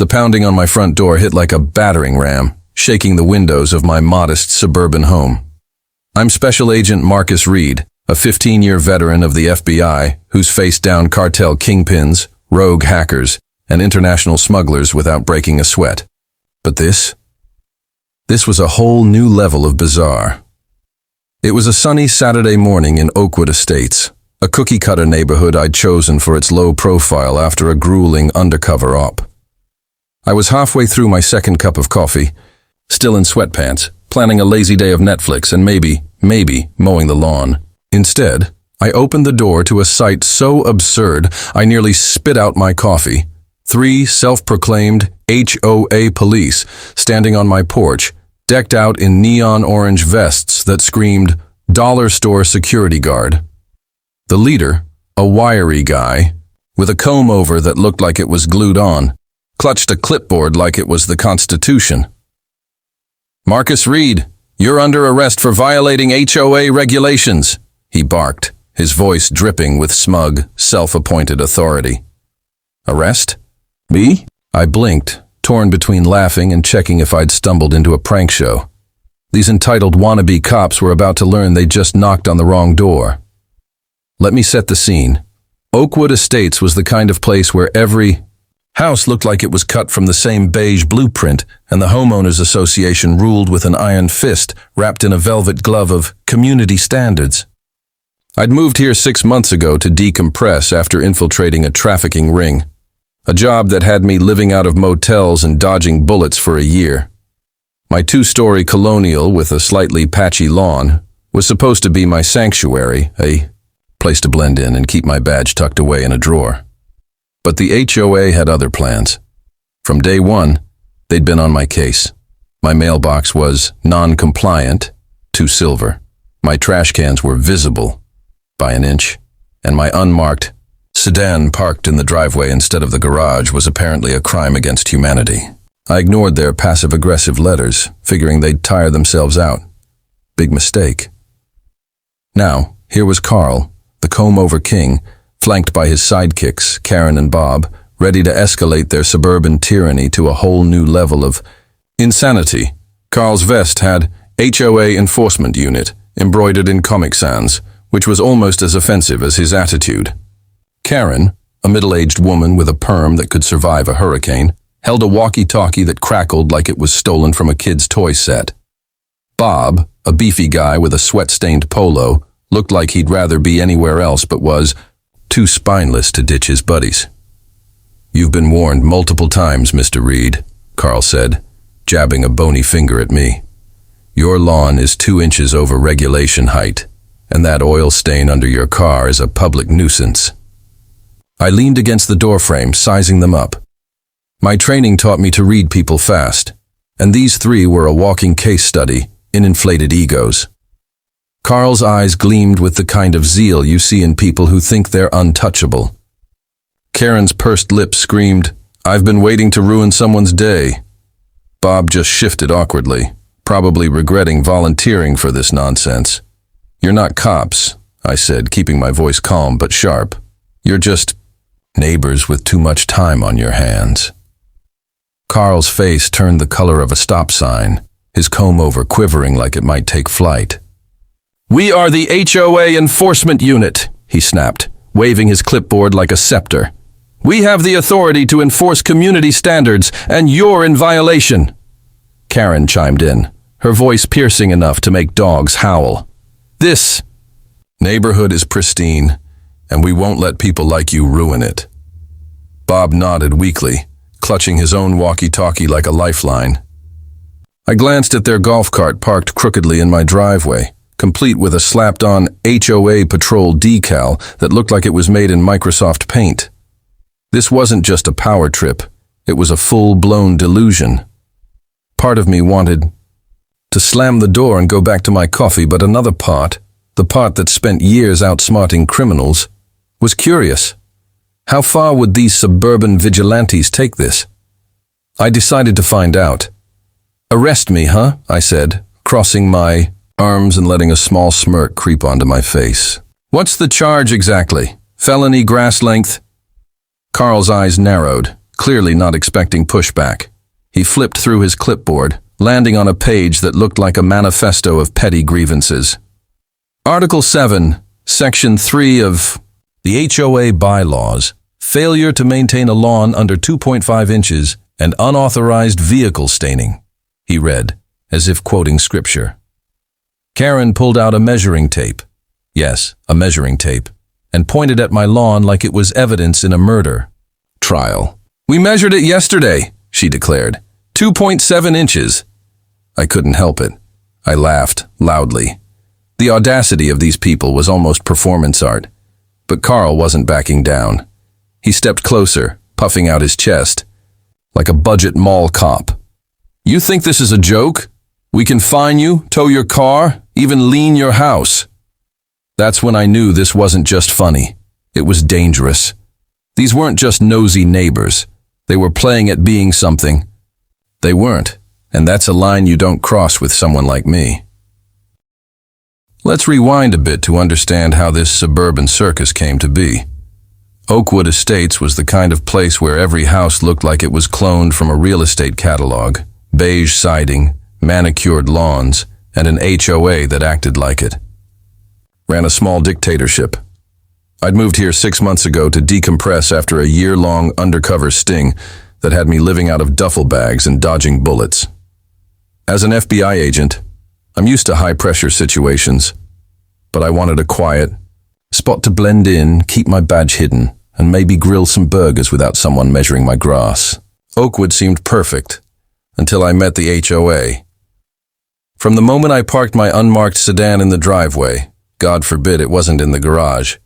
The pounding on my front door hit like a battering ram, shaking the windows of my modest suburban home. I'm Special Agent Marcus Reed, a 15-year veteran of the FBI who's faced down cartel kingpins, rogue hackers, and international smugglers without breaking a sweat. But this was a whole new level of bizarre. It was a sunny Saturday morning in Oakwood Estates, a cookie-cutter neighborhood I'd chosen for its low profile after a grueling undercover op. I was halfway through my second cup of coffee, still in sweatpants, planning a lazy day of Netflix and maybe mowing the lawn. Instead, I opened the door to a sight so absurd I nearly spit out my coffee. 3 self-proclaimed HOA police standing on my porch, decked out in neon orange vests that screamed dollar store security guard. The leader, a wiry guy, with a comb-over that looked like it was glued on, clutched a clipboard like it was the Constitution. "Marcus Reed, you're under arrest for violating HOA regulations," he barked, his voice dripping with smug, self-appointed authority. "Arrest? Me?" I blinked, torn between laughing and checking if I'd stumbled into a prank show. These entitled wannabe cops were about to learn they'd just knocked on the wrong door. Let me set the scene. Oakwood Estates was the kind of place where every house looked like it was cut from the same beige blueprint, and the Homeowners Association ruled with an iron fist wrapped in a velvet glove of community standards. I'd moved here 6 months ago to decompress after infiltrating a trafficking ring, a job that had me living out of motels and dodging bullets for a year. My 2-story colonial with a slightly patchy lawn was supposed to be my sanctuary, a place to blend in and keep my badge tucked away in a drawer. But the HOA had other plans. From day one, they'd been on my case. My mailbox was non-compliant to silver. My trash cans were visible by an inch, and my unmarked sedan parked in the driveway instead of the garage was apparently a crime against humanity. I ignored their passive-aggressive letters, figuring they'd tire themselves out. Big mistake. Now, here was Carl, the comb-over king, flanked by his sidekicks, Karen and Bob, ready to escalate their suburban tyranny to a whole new level of insanity. Carl's vest had HOA Enforcement Unit embroidered in Comic Sans, which was almost as offensive as his attitude. Karen, a middle-aged woman with a perm that could survive a hurricane, held a walkie-talkie that crackled like it was stolen from a kid's toy set. Bob, a beefy guy with a sweat-stained polo, looked like he'd rather be anywhere else but was too spineless to ditch his buddies. "You've been warned multiple times, Mr. Reed," Carl said, jabbing a bony finger at me. "Your lawn is 2 inches over regulation height, and that oil stain under your car is a public nuisance." I leaned against the doorframe, sizing them up. My training taught me to read people fast, and these 3 were a walking case study in inflated egos. Carl's eyes gleamed with the kind of zeal you see in people who think they're untouchable. Karen's pursed lips screamed, "I've been waiting to ruin someone's day." Bob just shifted awkwardly, probably regretting volunteering for this nonsense. "You're not cops," I said, keeping my voice calm but sharp. "You're just neighbors with too much time on your hands." Carl's face turned the color of a stop sign, his comb-over quivering like it might take flight. "We are the HOA Enforcement Unit," he snapped, waving his clipboard like a scepter. "We have the authority to enforce community standards, and you're in violation." Karen chimed in, her voice piercing enough to make dogs howl. "This neighborhood is pristine, and we won't let people like you ruin it." Bob nodded weakly, clutching his own walkie-talkie like a lifeline. I glanced at their golf cart parked crookedly in my driveway, complete with a slapped-on HOA patrol decal that looked like it was made in Microsoft Paint. This wasn't just a power trip, it was a full-blown delusion. Part of me wanted to slam the door and go back to my coffee, but another part, the part that spent years outsmarting criminals, was curious. How far would these suburban vigilantes take this? I decided to find out. "Arrest me, huh?" I said, crossing my arms and letting a small smirk creep onto my face. "What's the charge exactly? Felony grass length?" Carl's eyes narrowed, clearly not expecting pushback. He flipped through his clipboard, landing on a page that looked like a manifesto of petty grievances. Article 7, Section 3 of the HOA bylaws, failure to maintain a lawn under 2.5 inches and unauthorized vehicle staining, he read, as if quoting scripture. Karen pulled out a measuring tape. Yes, a measuring tape, and pointed at my lawn like it was evidence in a murder trial. "We measured it yesterday," she declared. 2.7 inches. I couldn't help it. I laughed loudly. The audacity of these people was almost performance art. But Carl wasn't backing down. He stepped closer, puffing out his chest, like a budget mall cop. "You think this is a joke? We can fine you, tow your car, even lien your house." That's when I knew this wasn't just funny. It was dangerous. These weren't just nosy neighbors. They were playing at being something they weren't, and that's a line you don't cross with someone like me. Let's rewind a bit to understand how this suburban circus came to be. Oakwood Estates was the kind of place where every house looked like it was cloned from a real estate catalog, beige siding, manicured lawns, and an HOA that acted like it. Ran a small dictatorship. I'd moved here 6 months ago to decompress after a year-long undercover sting that had me living out of duffel bags and dodging bullets. As an FBI agent, I'm used to high-pressure situations, but I wanted a quiet spot to blend in, keep my badge hidden, and maybe grill some burgers without someone measuring my grass. Oakwood seemed perfect, until I met the HOA. From the moment I parked my unmarked sedan in the driveway, God forbid it wasn't in the garage,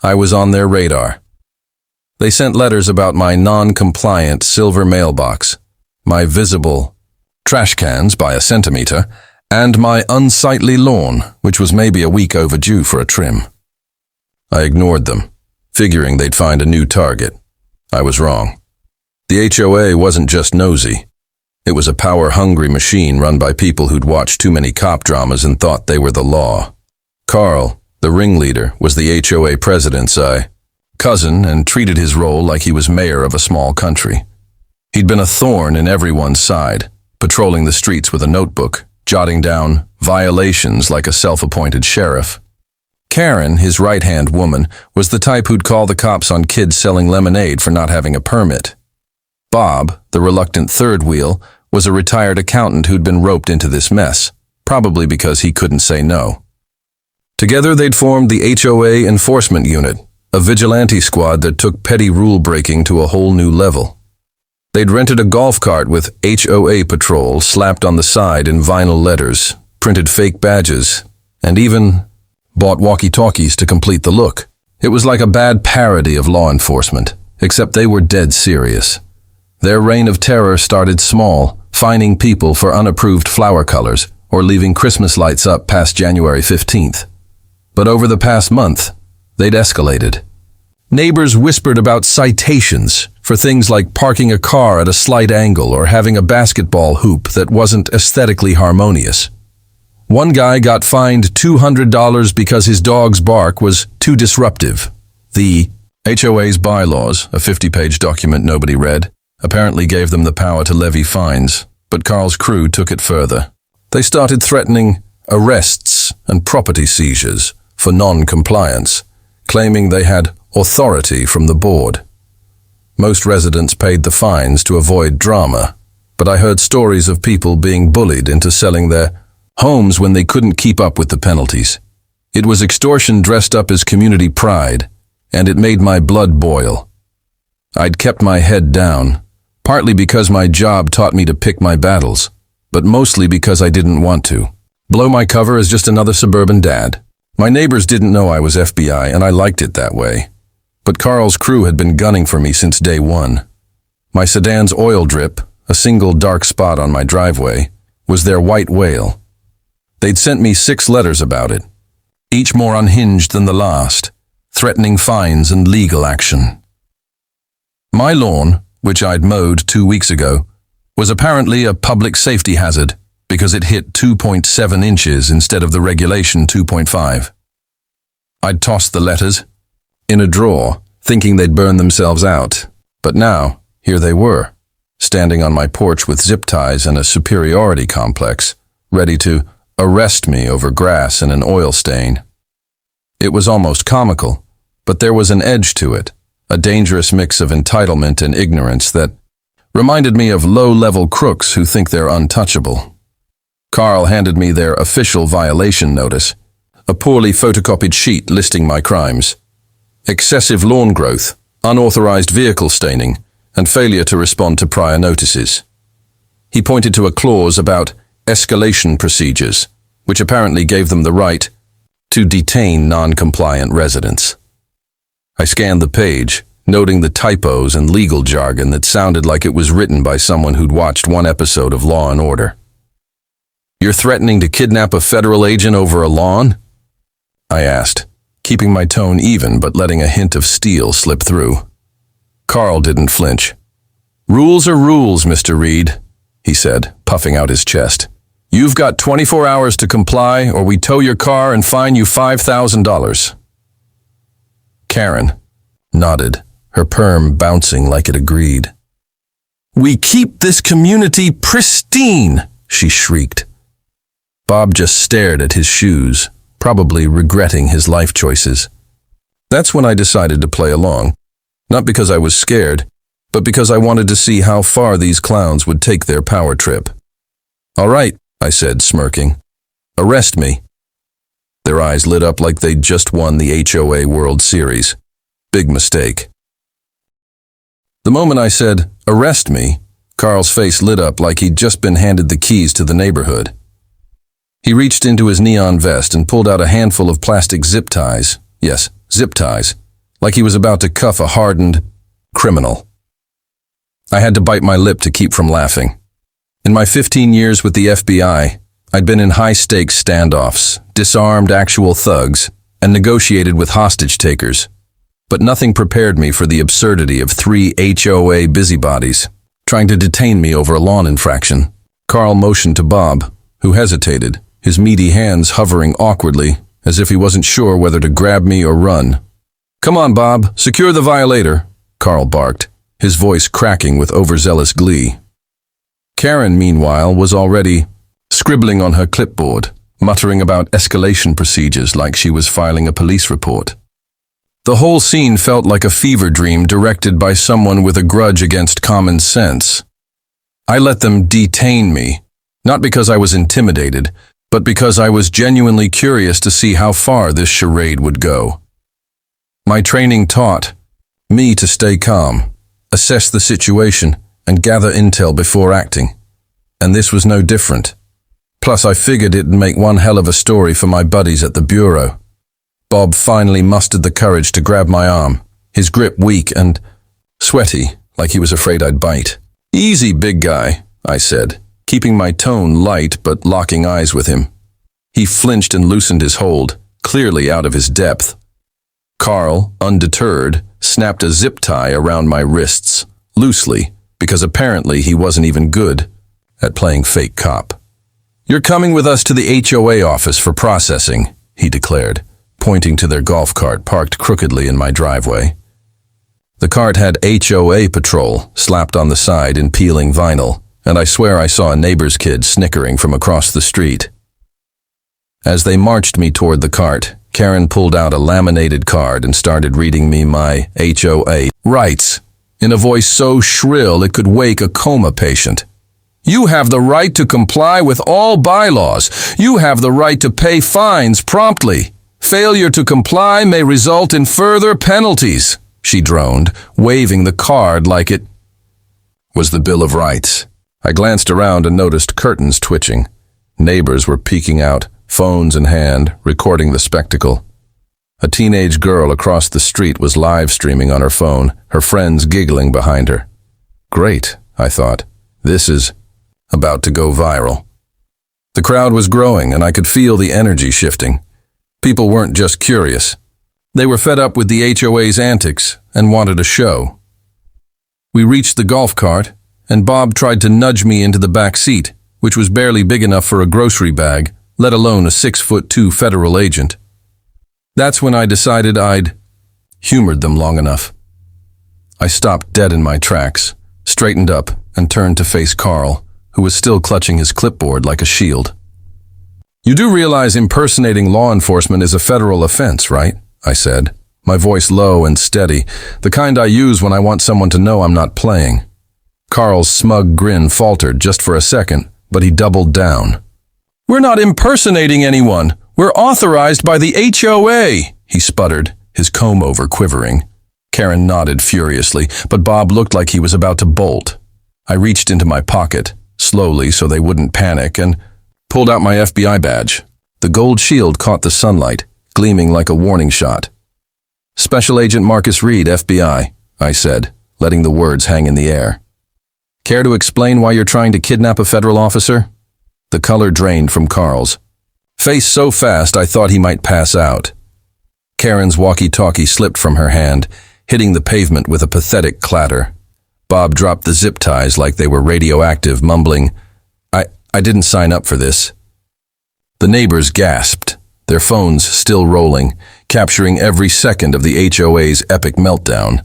I was on their radar. They sent letters about my non-compliant silver mailbox, my visible trash cans by a centimeter, and my unsightly lawn, which was maybe a week overdue for a trim. I ignored them, figuring they'd find a new target. I was wrong. The HOA wasn't just nosy. It was a power-hungry machine run by people who'd watched too many cop dramas and thought they were the law. Carl, the ringleader, was the HOA president's cousin and treated his role like he was mayor of a small country. He'd been a thorn in everyone's side, patrolling the streets with a notebook, jotting down violations like a self-appointed sheriff. Karen, his right-hand woman, was the type who'd call the cops on kids selling lemonade for not having a permit. Bob, the reluctant third wheel, was a retired accountant who'd been roped into this mess, probably because he couldn't say no. Together they'd formed the HOA Enforcement Unit, a vigilante squad that took petty rule-breaking to a whole new level. They'd rented a golf cart with HOA Patrol slapped on the side in vinyl letters, printed fake badges, and even bought walkie-talkies to complete the look. It was like a bad parody of law enforcement, except they were dead serious. Their reign of terror started small, fining people for unapproved flower colors or leaving Christmas lights up past January 15th. But over the past month, they'd escalated. Neighbors whispered about citations for things like parking a car at a slight angle or having a basketball hoop that wasn't aesthetically harmonious. One guy got fined $200 because his dog's bark was too disruptive. The HOA's bylaws, a 50-page document nobody read, apparently gave them the power to levy fines, but Carl's crew took it further. They started threatening arrests and property seizures for non-compliance, claiming they had authority from the board. Most residents paid the fines to avoid drama, but I heard stories of people being bullied into selling their homes when they couldn't keep up with the penalties. It was extortion dressed up as community pride, and it made my blood boil. I'd kept my head down, partly because my job taught me to pick my battles, but mostly because I didn't want to. Blow my cover as just another suburban dad. My neighbors didn't know I was FBI, and I liked it that way. But Carl's crew had been gunning for me since day one. My sedan's oil drip, a single dark spot on my driveway, was their white whale. They'd sent me 6 letters about it, each more unhinged than the last, threatening fines and legal action. My lawn, which I'd mowed 2 weeks ago, was apparently a public safety hazard because it hit 2.7 inches instead of the regulation 2.5. I'd tossed the letters in a drawer, thinking they'd burn themselves out. But now, here they were, standing on my porch with zip ties and a superiority complex, ready to arrest me over grass and an oil stain. It was almost comical, but there was an edge to it, a dangerous mix of entitlement and ignorance that reminded me of low-level crooks who think they're untouchable. Carl handed me their official violation notice, a poorly photocopied sheet listing my crimes: excessive lawn growth, unauthorized vehicle staining, and failure to respond to prior notices. He pointed to a clause about escalation procedures, which apparently gave them the right to detain non-compliant residents. I scanned the page, noting the typos and legal jargon that sounded like it was written by someone who'd watched one episode of Law and Order. "You're threatening to kidnap a federal agent over a lawn?" I asked, keeping my tone even but letting a hint of steel slip through. Carl didn't flinch. "Rules are rules, Mr. Reed," he said, puffing out his chest. "You've got 24 hours to comply, or we tow your car and fine you $5,000. Karen nodded, her perm bouncing like it agreed. "We keep this community pristine," she shrieked. Bob just stared at his shoes, probably regretting his life choices. That's when I decided to play along, not because I was scared, but because I wanted to see how far these clowns would take their power trip. "All right," I said, smirking. "Arrest me." Their eyes lit up like they'd just won the HOA World Series. Big mistake. The moment I said, "Arrest me," Carl's face lit up like he'd just been handed the keys to the neighborhood. He reached into his neon vest and pulled out a handful of plastic zip ties. Yes, zip ties. Like he was about to cuff a hardened criminal. I had to bite my lip to keep from laughing. In my 15 years with the FBI, I'd been in high-stakes standoffs, disarmed actual thugs, and negotiated with hostage takers. But nothing prepared me for the absurdity of 3 HOA busybodies trying to detain me over a lawn infraction. Carl motioned to Bob, who hesitated, his meaty hands hovering awkwardly, as if he wasn't sure whether to grab me or run. "Come on, Bob, secure the violator," Carl barked, his voice cracking with overzealous glee. Karen, meanwhile, was already scribbling on her clipboard, muttering about escalation procedures like she was filing a police report. The whole scene felt like a fever dream directed by someone with a grudge against common sense. I let them detain me, not because I was intimidated, but because I was genuinely curious to see how far this charade would go. My training taught me to stay calm, assess the situation, and gather intel before acting. And this was no different. Plus, I figured it'd make one hell of a story for my buddies at the bureau. Bob finally mustered the courage to grab my arm, his grip weak and sweaty, like he was afraid I'd bite. "Easy, big guy," I said, keeping my tone light but locking eyes with him. He flinched and loosened his hold, clearly out of his depth. Carl, undeterred, snapped a zip tie around my wrists, loosely, because apparently he wasn't even good at playing fake cop. "You're coming with us to the HOA office for processing," he declared, pointing to their golf cart parked crookedly in my driveway. The cart had HOA patrol slapped on the side in peeling vinyl, and I swear I saw a neighbor's kid snickering from across the street. As they marched me toward the cart, Karen pulled out a laminated card and started reading me my HOA rights in a voice so shrill it could wake a coma patient. "You have the right to comply with all bylaws. You have the right to pay fines promptly. Failure to comply may result in further penalties," she droned, waving the card like it was the Bill of Rights. I glanced around and noticed curtains twitching. Neighbors were peeking out, phones in hand, recording the spectacle. A teenage girl across the street was live streaming on her phone, her friends giggling behind her. Great, I thought. This is about to go viral. The crowd was growing, and I could feel the energy shifting. People weren't just curious. They were fed up with the HOA's antics and wanted a show. We reached the golf cart, and Bob tried to nudge me into the back seat, which was barely big enough for a grocery bag, let alone a 6'2" federal agent. That's when I decided I'd humored them long enough. I stopped dead in my tracks, straightened up, and turned to face Carl, who was still clutching his clipboard like a shield. "You do realize impersonating law enforcement is a federal offense, right?" I said, my voice low and steady, the kind I use when I want someone to know I'm not playing. Carl's smug grin faltered just for a second, but he doubled down. "We're not impersonating anyone. We're authorized by the HOA," he sputtered, his comb-over quivering. Karen nodded furiously, but Bob looked like he was about to bolt. I reached into my pocket, slowly so they wouldn't panic, and pulled out my FBI badge. The gold shield caught the sunlight, gleaming like a warning shot. "Special Agent Marcus Reed, FBI," I said, letting the words hang in the air. "Care to explain why you're trying to kidnap a federal officer?" The color drained from Carl's face so fast I thought he might pass out. Karen's walkie-talkie slipped from her hand, hitting the pavement with a pathetic clatter. Bob dropped the zip ties like they were radioactive, mumbling, I didn't sign up for this." The neighbors gasped, their phones still rolling, capturing every second of the HOA's epic meltdown.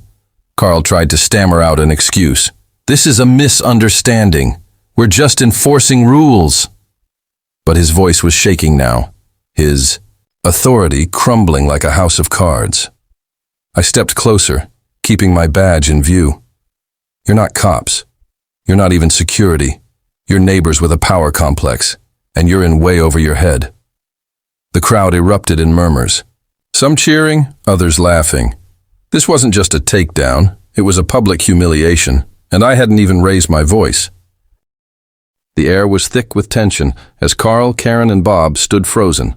Carl tried to stammer out an excuse. "This is a misunderstanding. We're just enforcing rules." But his voice was shaking now, his authority crumbling like a house of cards. I stepped closer, keeping my badge in view. "You're not cops. You're not even security. You're neighbors with a power complex, and you're in way over your head." The crowd erupted in murmurs, some cheering, others laughing. This wasn't just a takedown, it was a public humiliation, and I hadn't even raised my voice. The air was thick with tension as Carl, Karen, and Bob stood frozen,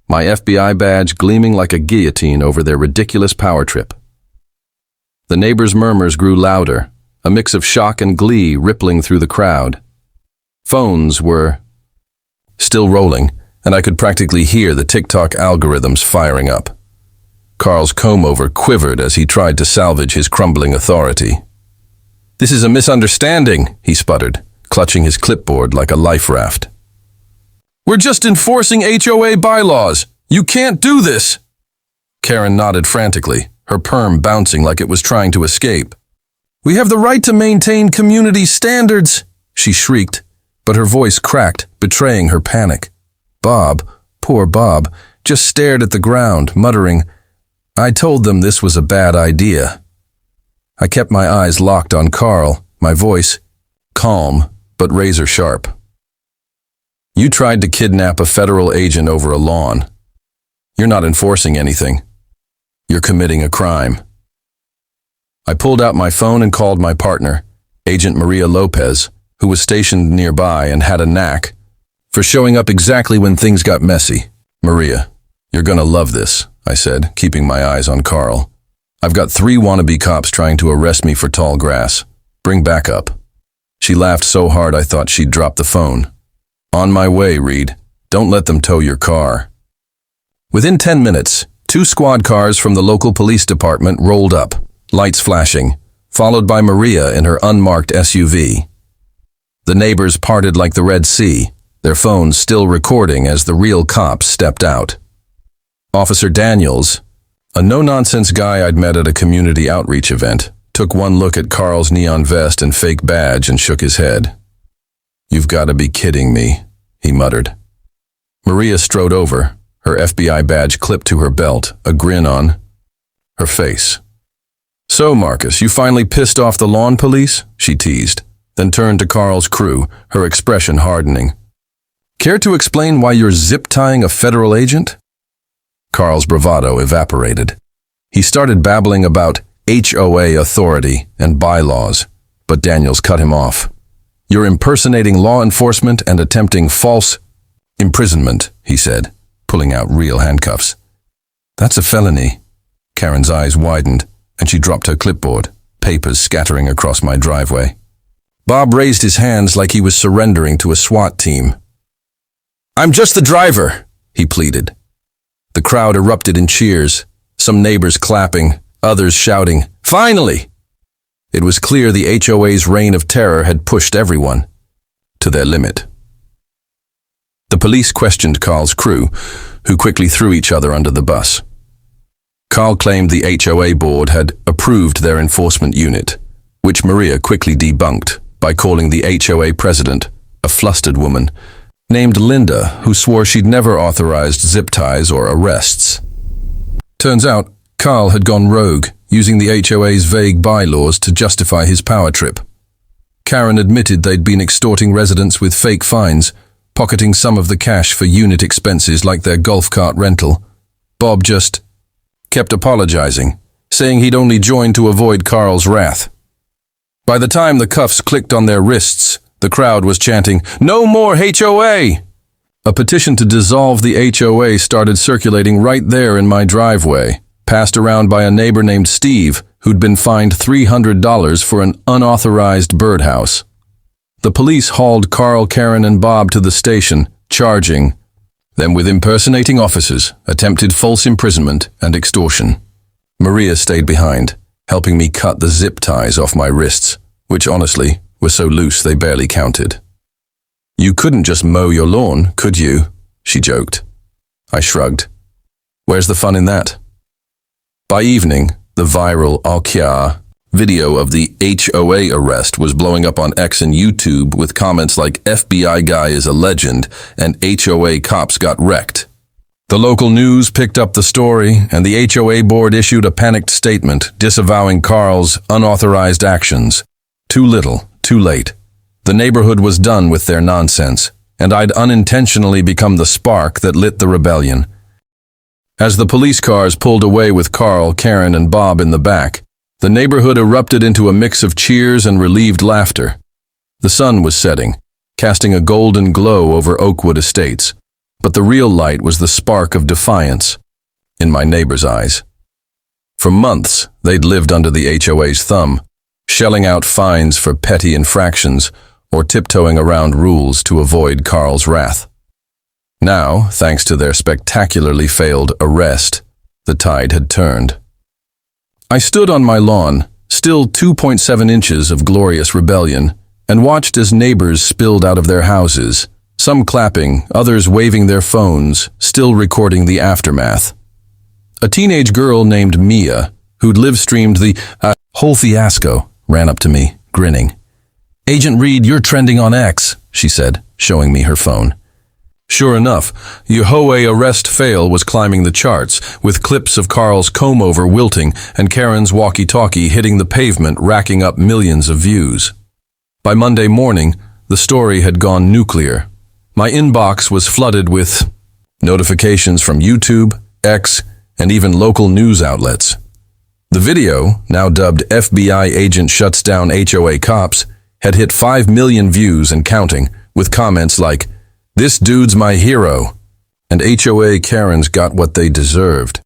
my FBI badge gleaming like a guillotine over their ridiculous power trip. The neighbors' murmurs grew louder, a mix of shock and glee rippling through the crowd. Phones were still rolling, and I could practically hear the TikTok algorithms firing up. Carl's comb-over quivered as he tried to salvage his crumbling authority. "This is a misunderstanding," he sputtered, clutching his clipboard like a life raft. "We're just enforcing HOA bylaws. You can't do this." Karen nodded frantically, her perm bouncing like it was trying to escape. "We have the right to maintain community standards," she shrieked, but her voice cracked, betraying her panic. Bob, poor Bob, just stared at the ground, muttering, "I told them this was a bad idea." I kept my eyes locked on Carl, my voice calm but razor sharp. "You tried to kidnap a federal agent over a lawn. You're not enforcing anything. You're committing a crime." I pulled out my phone and called my partner, Agent Maria Lopez, who was stationed nearby and had a knack for showing up exactly when things got messy. "Maria, you're gonna love this," I said, keeping my eyes on Carl. "I've got 3 wannabe cops trying to arrest me for tall grass. Bring backup." She laughed so hard I thought she'd drop the phone. "On my way, Reed. Don't let them tow your car." Within 10 minutes, 2 squad cars from the local police department rolled up, lights flashing, followed by Maria in her unmarked SUV. The neighbors parted like the Red Sea, their phones still recording as the real cops stepped out. Officer Daniels, a no-nonsense guy I'd met at a community outreach event, took one look at Carl's neon vest and fake badge and shook his head. "You've got to be kidding me," he muttered. Maria strode over, her FBI badge clipped to her belt, a grin on her face. "So, Marcus, you finally pissed off the lawn police?" she teased, then turned to Carl's crew, her expression hardening. "Care to explain why you're zip-tying a federal agent?" Carl's bravado evaporated. He started babbling about HOA authority and bylaws, but Daniels cut him off. "You're impersonating law enforcement and attempting false imprisonment," he said, pulling out real handcuffs. "That's a felony." Karen's eyes widened, and she dropped her clipboard, papers scattering across my driveway. Bob raised his hands like he was surrendering to a SWAT team. "I'm just the driver," he pleaded. The crowd erupted in cheers, some neighbors clapping, others shouting, "Finally!" It was clear the HOA's reign of terror had pushed everyone to their limit. The police questioned Carl's crew, who quickly threw each other under the bus. Carl claimed the HOA board had approved their enforcement unit, which Maria quickly debunked by calling the HOA president a flustered woman named Linda who swore she'd never authorized zip ties or arrests. Turns out, Carl had gone rogue, using the HOA's vague bylaws to justify his power trip. Karen admitted they'd been extorting residents with fake fines, pocketing some of the cash for unit expenses like their golf cart rental. Bob just kept apologizing, saying he'd only joined to avoid Carl's wrath. By the time the cuffs clicked on their wrists, the crowd was chanting, "No more HOA!" A petition to dissolve the HOA started circulating right there in my driveway, passed around by a neighbor named Steve, who'd been fined $300 for an unauthorized birdhouse. The police hauled Carl, Karen, and Bob to the station, charging them with impersonating officers, attempted false imprisonment, and extortion. Maria stayed behind, helping me cut the zip ties off my wrists, which honestly were so loose they barely counted. "You couldn't just mow your lawn, could you?" she joked. I shrugged. Where's the fun in that? By evening, the viral Alkia video of the HOA arrest was blowing up on X and YouTube with comments like "FBI guy is a legend" and "HOA cops got wrecked." The local news picked up the story, and the HOA board issued a panicked statement disavowing Carl's unauthorized actions. Too little, too late. The neighborhood was done with their nonsense, and I'd unintentionally become the spark that lit the rebellion. As the police cars pulled away with Carl, Karen, and Bob in the back, the neighborhood erupted into a mix of cheers and relieved laughter. The sun was setting, casting a golden glow over Oakwood Estates, but the real light was the spark of defiance in my neighbors' eyes. For months, they'd lived under the HOA's thumb, shelling out fines for petty infractions or tiptoeing around rules to avoid Carl's wrath. Now, thanks to their spectacularly failed arrest, the tide had turned. I stood on my lawn, still 2.7 inches of glorious rebellion, and watched as neighbors spilled out of their houses, some clapping, others waving their phones, still recording the aftermath. A teenage girl named Mia, who'd live-streamed the whole fiasco, ran up to me, grinning. "Agent Reed, you're trending on X," she said, showing me her phone. Sure enough, your HOA arrest fail was climbing the charts, with clips of Carl's comb-over wilting and Karen's walkie-talkie hitting the pavement, racking up millions of views. By Monday morning, the story had gone nuclear. My inbox was flooded with notifications from YouTube, X, and even local news outlets. The video, now dubbed "FBI Agent Shuts Down HOA Cops," had hit 5 million views and counting, with comments like, "This dude's my hero," and HOA Karens got what they deserved.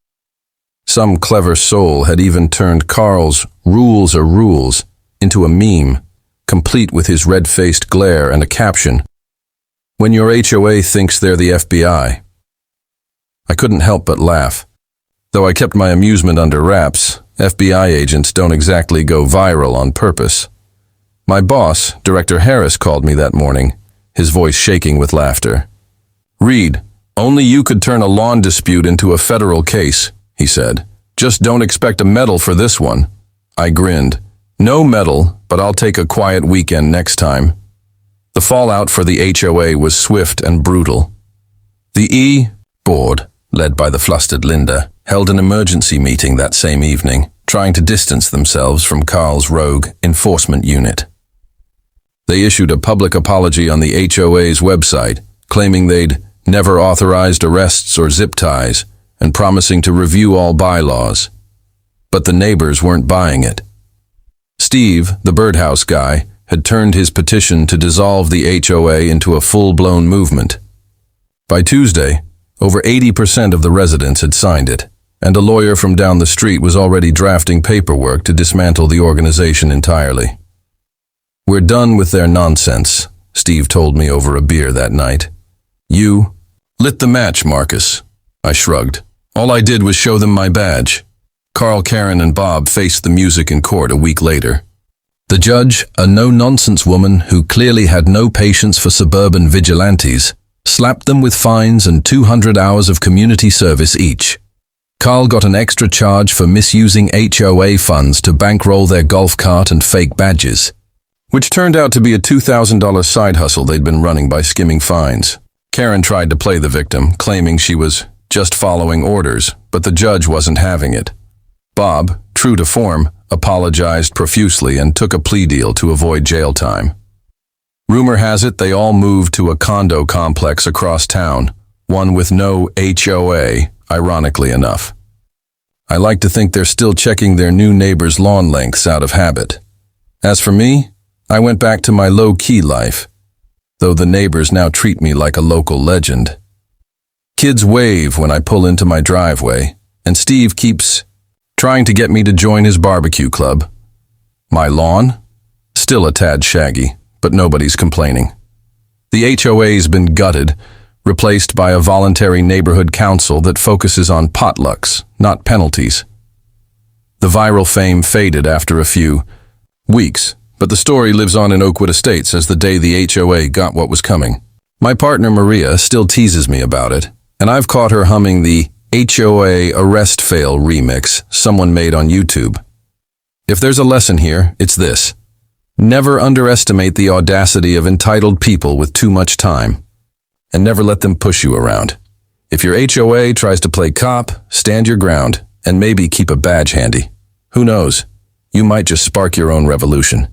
Some clever soul had even turned Carl's "rules are rules" into a meme, complete with his red-faced glare and a caption, "When your HOA thinks they're the FBI." I couldn't help but laugh. Though I kept my amusement under wraps, FBI agents don't exactly go viral on purpose. My boss, Director Harris, called me that morning, his voice shaking with laughter. "Reed, only you could turn a lawn dispute into a federal case," he said. "Just don't expect a medal for this one." I grinned. "No medal, but I'll take a quiet weekend next time." The fallout for the HOA was swift and brutal. The board, led by the flustered Linda, held an emergency meeting that same evening, trying to distance themselves from Carl's rogue enforcement unit. They issued a public apology on the HOA's website, claiming they'd never authorized arrests or zip ties, and promising to review all bylaws. But the neighbors weren't buying it. Steve, the birdhouse guy, had turned his petition to dissolve the HOA into a full-blown movement. By Tuesday, over 80% of the residents had signed it, and a lawyer from down the street was already drafting paperwork to dismantle the organization entirely. "We're done with their nonsense," Steve told me over a beer that night. "You lit the match, Marcus." I shrugged. "All I did was show them my badge." Carl, Karen, and Bob faced the music in court a week later. The judge, a no-nonsense woman who clearly had no patience for suburban vigilantes, slapped them with fines and 200 hours of community service each. Carl got an extra charge for misusing HOA funds to bankroll their golf cart and fake badges, which turned out to be a $2,000 side hustle they'd been running by skimming fines. Karen tried to play the victim, claiming she was just following orders, but the judge wasn't having it. Bob, true to form, apologized profusely and took a plea deal to avoid jail time. Rumor has it they all moved to a condo complex across town, one with no HOA, ironically enough. I like to think they're still checking their new neighbor's lawn lengths out of habit. As for me, I went back to my low-key life, though the neighbors now treat me like a local legend. Kids wave when I pull into my driveway, and Steve keeps trying to get me to join his barbecue club. My lawn? Still a tad shaggy, but nobody's complaining. The HOA's been gutted, replaced by a voluntary neighborhood council that focuses on potlucks, not penalties. The viral fame faded after a few weeks, but the story lives on in Oakwood Estates as the day the HOA got what was coming. My partner Maria still teases me about it, and I've caught her humming the HOA Arrest Fail remix someone made on YouTube. If there's a lesson here, it's this. Never underestimate the audacity of entitled people with too much time, and never let them push you around. If your HOA tries to play cop, stand your ground, and maybe keep a badge handy. Who knows? You might just spark your own revolution.